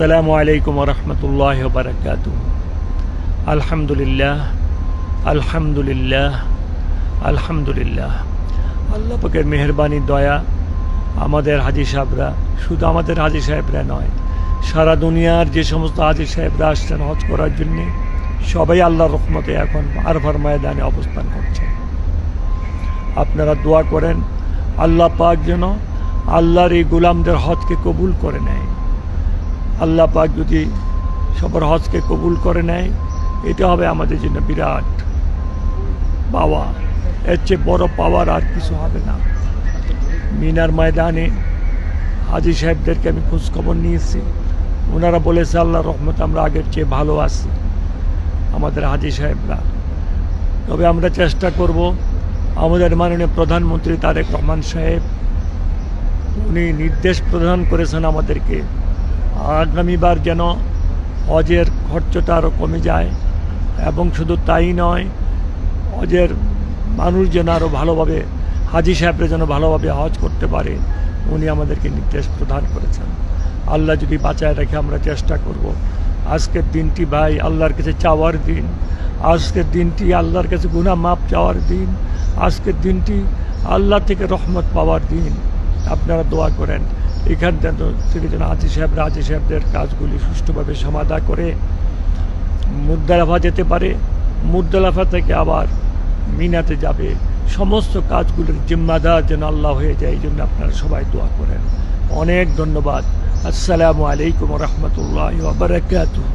আসসালামু আলাইকুম ওয়া রাহমাতুল্লাহি ওয়া বারাকাতুহু। আলহামদুলিল্লাহ আলহামদুলিল্লাহ আলহামদুলিল্লাহ। আল্লাহ পাকের মেহেরবানি দয়া, আমাদের হাজী সাহেবরা, শুধু আমাদের হাজী সাহেবরা নয়, সারা দুনিয়ার যে সমস্ত হাজী সাহেবরা আসছেন হজ করার জন্যে, সবাই আল্লাহর রহমতে এখন আরফার ময়দানে অবস্থান করছেন। আপনারা দোয়া করেন আল্লাহ পাক যেন আল্লাহর এই গোলামদের হজকে কবুল করে নেয়। আল্লাহ পাক যদি সবার হজকে কবুল করে নেয়, এটা হবে আমাদের জন্য বিরাট পাওয়া। এর চেয়ে বড় পাওয়ার আর কিছু হবে না। মিনার ময়দানে হাজী সাহেবদেরকে আমি খোঁজখবর নিয়েছি, ওনারা বলেছে আল্লাহর রহমত আমরা আগের চেয়ে ভালো আছি আমাদের হাজী সাহেবরা। তবে আমরা চেষ্টা করব, আমাদের মাননীয় প্রধানমন্ত্রী তারেক রহমান সাহেব উনি নির্দেশ প্রদান করেছেন আমাদেরকে, আগামীবার যেন হজের খরচটা আরও কমে যায়, এবং শুধু তাই নয়, হজের মানুষ যেন আরও ভালোভাবে, হাজী সাহেবরা যেন ভালোভাবে হজ করতে পারে, উনি আমাদেরকে নির্দেশ প্রদান করেছেন। আল্লাহ যদি বাঁচায় রাখে আমরা চেষ্টা করব। আজকের দিনটি ভাই আল্লাহর কাছে চাওয়ার দিন, আজকের দিনটি আল্লাহর কাছে গুনাহ মাপ চাওয়ার দিন, আজকের দিনটি আল্লাহ থেকে রহমত পাওয়ার দিন। আপনারা দোয়া করেন এখান থেকে যেন হাজী সাহেবদের কাজগুলি সুষ্ঠুভাবে সমাধান করে মুজদালিফা যেতে পারে, মুজদালিফা থেকে আবার মিনাতে যাবে, সমস্ত কাজগুলির জিম্মাদার যেন আল্লাহ হয়ে যায়। এই জন্য আপনারা সবাই দোয়া করেন। অনেক ধন্যবাদ। আসসালামু আলাইকুম ওয়া রাহমাতুল্লাহি ওয়া বারাকাতুহু।